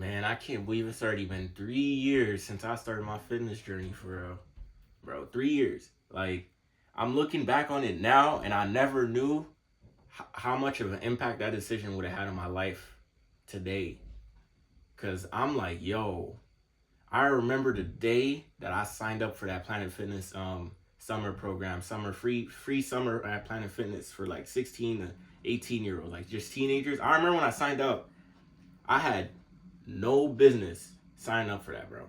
Man, I can't believe it's already been 3 years since I started my fitness journey for real. Bro, 3 years. Like, I'm looking back on it now, and I never knew how much of an impact that decision would have had on my life today. Cause I'm like, yo, I remember the day that I signed up for that Planet Fitness summer program, summer free summer at Planet Fitness for like 16 to 18-year olds, like just teenagers. I remember when I signed up, I had no business signing up for that, bro.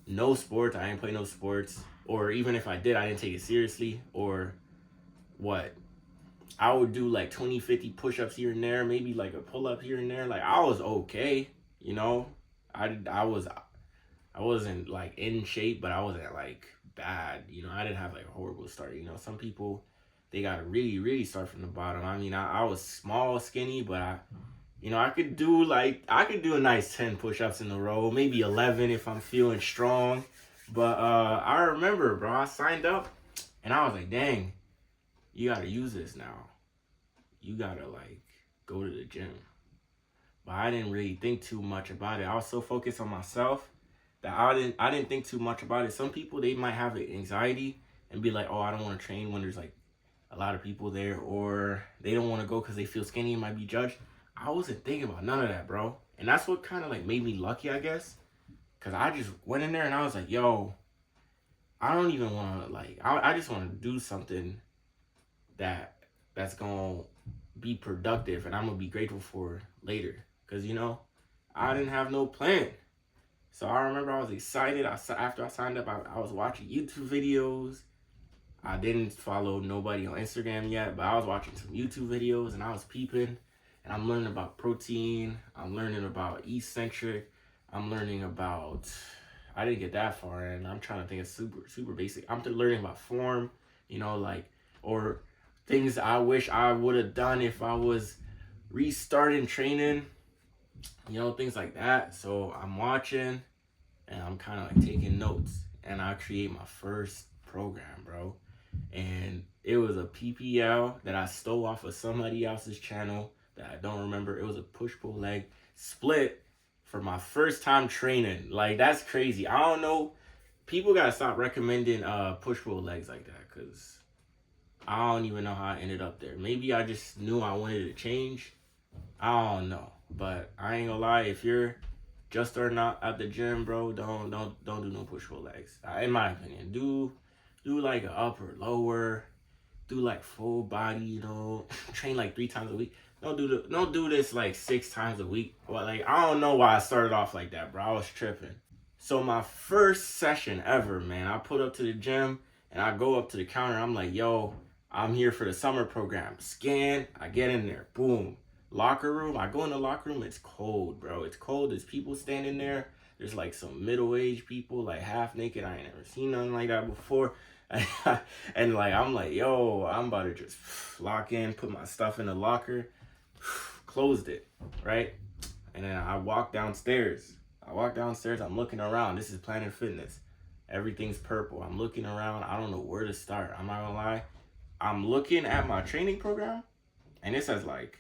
No sports. I didn't play no sports. Or even if I did, I didn't take it seriously. Or what? I would do like 20, 50 push-ups here and there, maybe like a pull-up here and there. Like I was okay, you know. I wasn't like in shape, but I wasn't like bad. You know, I didn't have like a horrible start. You know, some people they gotta really, really start from the bottom. I mean, I was small, skinny, but I could do a nice 10 push-ups in a row, maybe 11 if I'm feeling strong. But I remember, bro, I signed up and I was like, dang, you gotta use this now. You gotta like go to the gym. But I didn't really think too much about it. I was so focused on myself that I didn't think too much about it. Some people they might have anxiety and be like, oh, I don't want to train when there's like a lot of people there, or they don't want to go because they feel skinny and might be judged. I wasn't thinking about none of that, bro. And that's what kind of like made me lucky, I guess. Cause I just went in there and I was like, yo, I don't even want to like, I just want to do something that that's gonna be productive and I'm gonna be grateful for later. Cause I didn't have no plan. So I remember I was excited. After I signed up, I was watching YouTube videos. I didn't follow nobody on Instagram yet, but I was watching some YouTube videos and I was peeping. And I'm learning about protein. I'm learning about eccentric. I'm learning about. I didn't get that far, and I'm trying to think of super basic. I'm learning about form, like or things I wish I would have done if I was restarting training, things like that. So I'm watching, and I'm kind of like taking notes, and I create my first program, bro. And it was a PPL that I stole off of somebody else's channel that I don't remember. It was a push pull leg split for my first time training. Like that's crazy. I don't know. People gotta stop recommending push pull legs like that because I don't even know how I ended up there. Maybe I just knew I wanted to change. I don't know. But I ain't gonna lie, if you're just or not at the gym, bro, don't do no push pull legs. In my opinion, do like an upper lower, do like full body, train like 3 times a week. Don't do this like 6 times a week. Well, like I don't know why I started off like that, bro. I was tripping. So my first session ever, man, I put up to the gym and I go up to the counter. I'm like, yo, I'm here for the summer program. Scan, I get in there, boom. Locker room, I go in the locker room, it's cold, bro. It's cold. There's people standing there. There's like some middle-aged people, like half naked. I ain't never seen nothing like that before. And like I'm like, yo, I'm about to just lock in, put my stuff in the locker, closed it, right? And then I walk downstairs. I'm looking around. This is Planet Fitness. Everything's purple. I'm looking around. I don't know where to start. I'm not gonna lie. I'm looking at my training program, and it says like,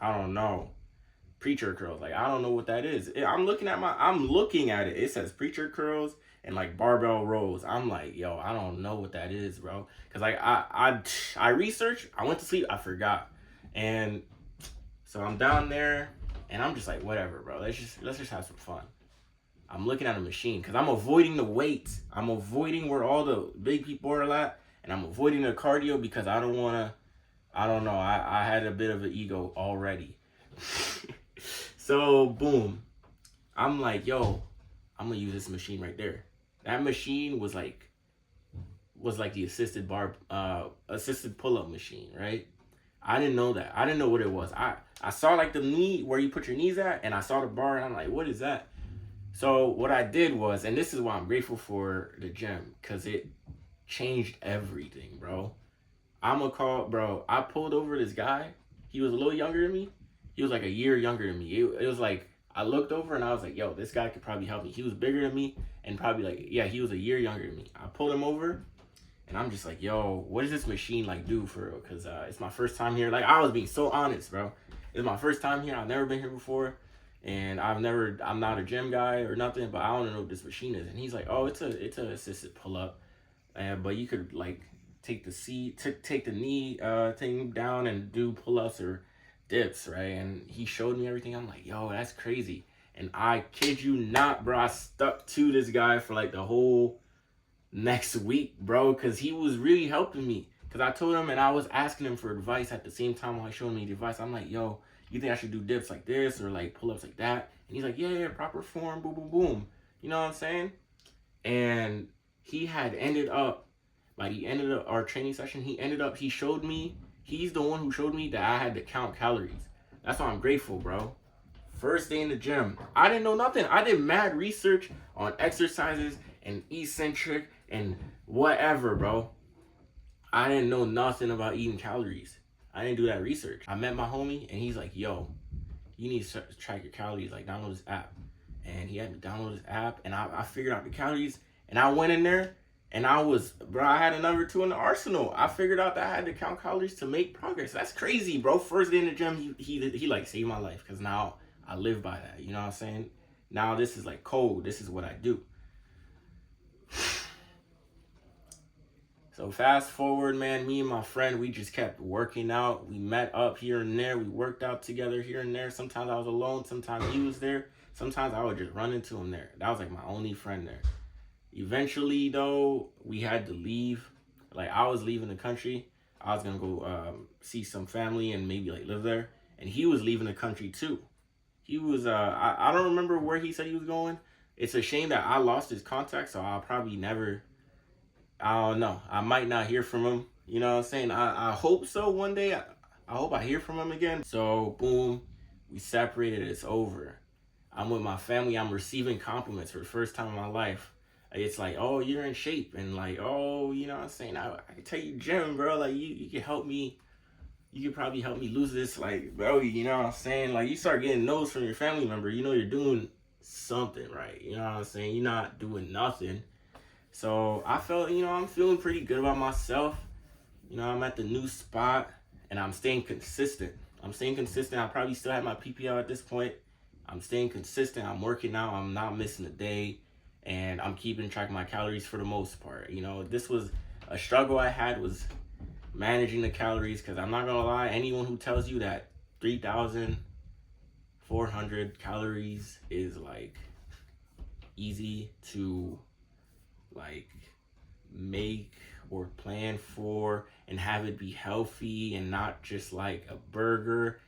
I don't know, preacher curls. Like I don't know what that is. I'm looking at it. It says preacher curls and like barbell rows. I'm like, yo, I don't know what that is, bro. Cause like I researched. I went to sleep. I forgot, and so I'm down there, and I'm just like, whatever, bro. Let's just have some fun. I'm looking at a machine because I'm avoiding the weights. I'm avoiding where all the big people are at, and I'm avoiding the cardio because I don't wanna. I don't know. I had a bit of an ego already. So boom, I'm like, yo, I'm gonna use this machine right there. That machine was like the assisted pull-up machine, right? I didn't know that. I didn't know what it was. I saw like the knee where you put your knees at, and I saw the bar, and I'm like, what is that? So what I did was, and this is why I'm grateful for the gym, cause it changed everything, bro. I pulled over this guy. He was a little younger than me. He was like a year younger than me. It was like, I looked over and I was like, yo, this guy could probably help me. He was bigger than me and probably like, yeah, he was a year younger than me. I pulled him over and I'm just like, yo, what does this machine like do for real? Cause it's my first time here. Like I was being so honest, bro. It's my first time here. I've never been here before. And I'm not a gym guy or nothing, but I don't know what this machine is. And he's like, oh, it's a assisted pull up. But you could like take the take the knee thing down and do pull ups or dips, right? And he showed me everything. I'm like, yo, that's crazy. And I kid you not, bro, I stuck to this guy for like the whole next week, bro, because he was really helping me. Because I told him and I was asking him for advice at the same time while he showed me the advice. I'm like, yo, you think I should do dips like this or like pull ups like that? And he's like, yeah, proper form, boom, boom, boom. You know what I'm saying? And he had ended up, by the end of our training session, he showed me, he's the one who showed me that I had to count calories. That's why I'm grateful, bro. First day in the gym, I didn't know nothing. I did mad research on exercises and eccentric and whatever, bro. I didn't know nothing about eating calories. I didn't do that research. I met my homie and he's like, yo, you need to track your calories, like download this app. And he had me download this app and I figured out the calories and I went in there and I had a number 2 in the arsenal. I figured out that I had to count calories to make progress. That's crazy, bro. First day in the gym, he like saved my life because now I live by that. You know what I'm saying? Now this is like code. This is what I do. So fast forward, man, me and my friend, we just kept working out. We met up here and there. We worked out together here and there. Sometimes I was alone. Sometimes he was there. Sometimes I would just run into him there. That was like my only friend there. Eventually, though, we had to leave. Like, I was leaving the country. I was going to go see some family and maybe, like, live there. And he was leaving the country, too. He was, I don't remember where he said he was going. It's a shame that I lost his contact, so I'll probably never... I don't know. I might not hear from him. You know what I'm saying? I hope so one day. I hope I hear from him again. So, boom, we separated. It's over. I'm with my family. I'm receiving compliments for the first time in my life. It's like, oh, you're in shape. And like, oh, you know what I'm saying? I can tell you, Jim, bro, like, you can help me. You could probably help me lose this. Like, bro, you know what I'm saying? Like, you start getting no's from your family member. You know you're doing something right. You know what I'm saying? You're not doing nothing. So I felt, you know, I'm feeling pretty good about myself. You know, I'm at the new spot and I'm staying consistent. I probably still have my PPL at this point. I'm staying consistent. I'm working out. I'm not missing a day. And I'm keeping track of my calories for the most part. You know, this was a struggle I had, was managing the calories. Because I'm not going to lie, anyone who tells you that 3,400 calories is like easy to like make or plan for and have it be healthy and not just like a burger,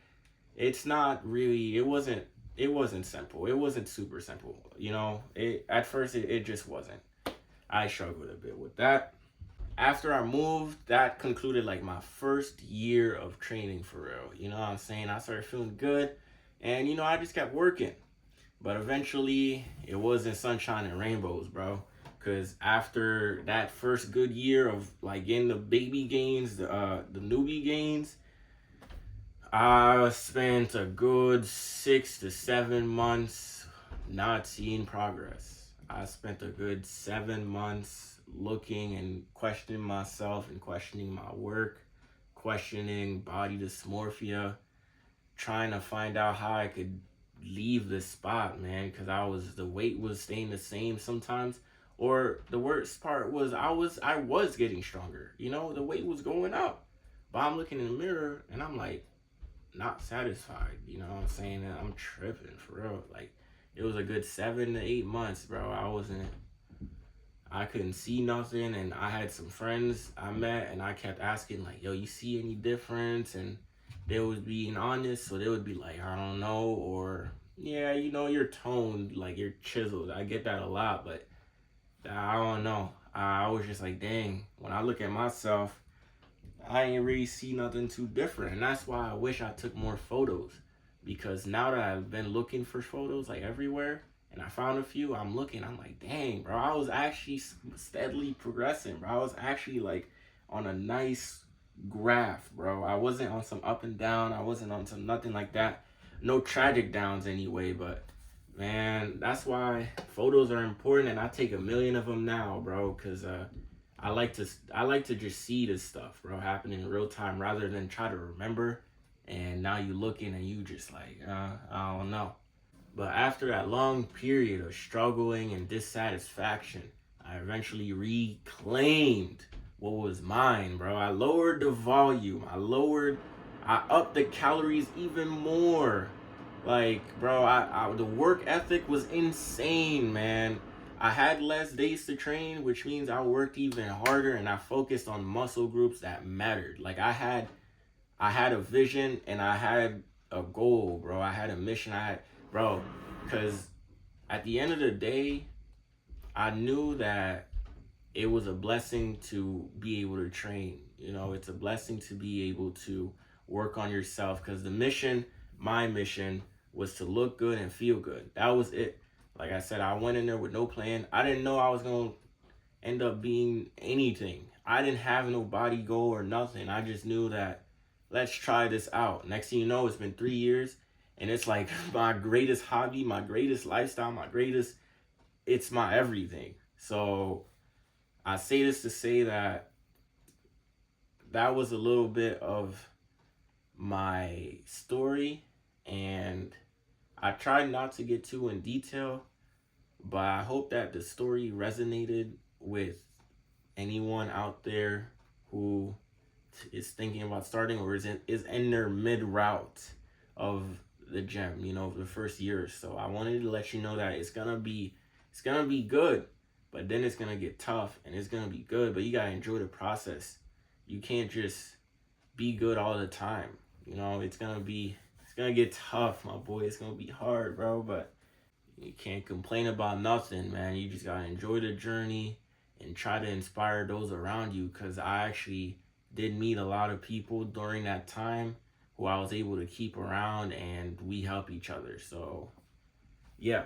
it's not really, it wasn't simple. It wasn't super simple, you know. At first it just wasn't. I struggled a bit with that. After I moved, that concluded like my first year of training for real. You know what I'm saying? I started feeling good and you know I just kept working. But eventually it wasn't sunshine and rainbows, bro. Because after that first good year of like getting the baby gains, the newbie gains, I spent a good 6 to 7 months not seeing progress. I spent a good 7 months looking and questioning myself and questioning my work, questioning body dysmorphia, trying to find out how I could leave this spot, man, because the weight was staying the same sometimes. Or the worst part was I was getting stronger. You know, the weight was going up. But I'm looking in the mirror and I'm like not satisfied. You know what I'm saying? And I'm tripping for real. Like it was a good 7 to 8 months, bro. I couldn't see nothing, and I had some friends I met and I kept asking like, yo, you see any difference? And they was being honest, so they would be like, I don't know, or yeah, you know, you're toned, like you're chiseled. I get that a lot, but I don't know. I was just like, dang, when I look at myself, I ain't really see nothing too different. And that's why I wish I took more photos. Because now that I've been looking for photos like everywhere, and I found a few, I'm like, dang, bro, I was actually steadily progressing, bro. I was actually like on a nice graph, bro. I wasn't on some up and down. I wasn't on some nothing like that. No tragic downs anyway, but man, that's why photos are important, and I take a million of them now, bro, because I like to just see this stuff, bro, happening in real time rather than try to remember and now you looking and you just like, I don't know. But after that long period of struggling and dissatisfaction, I eventually reclaimed what was mine, bro. I lowered the volume. I upped the calories even more. Like, bro, the work ethic was insane, man. I had less days to train, which means I worked even harder and I focused on muscle groups that mattered. Like I had a vision and I had a goal, bro. I had a mission. Bro, because at the end of the day, I knew that it was a blessing to be able to train. It's a blessing to be able to work on yourself because my mission, was to look good and feel good. That was it. Like I said, I went in there with no plan. I didn't know I was going to end up being anything. I didn't have no body goal or nothing. I just knew that let's try this out. Next thing you know, it's been 3 years and it's like my greatest hobby, my greatest lifestyle, it's my everything. So I say this to say that was a little bit of my story, and I tried not to get too in detail, but I hope that the story resonated with anyone out there who is thinking about starting or is in their mid route of the gym, the first year or so. I wanted to let you know that it's gonna be good, but then it's gonna get tough and it's gonna be good, but you gotta enjoy the process. You can't just be good all the time. It's gonna get tough, my boy. It's gonna be hard, bro, but you can't complain about nothing, man. You just gotta enjoy the journey and try to inspire those around you, because I actually did meet a lot of people during that time who I was able to keep around and we help each other. So, yeah.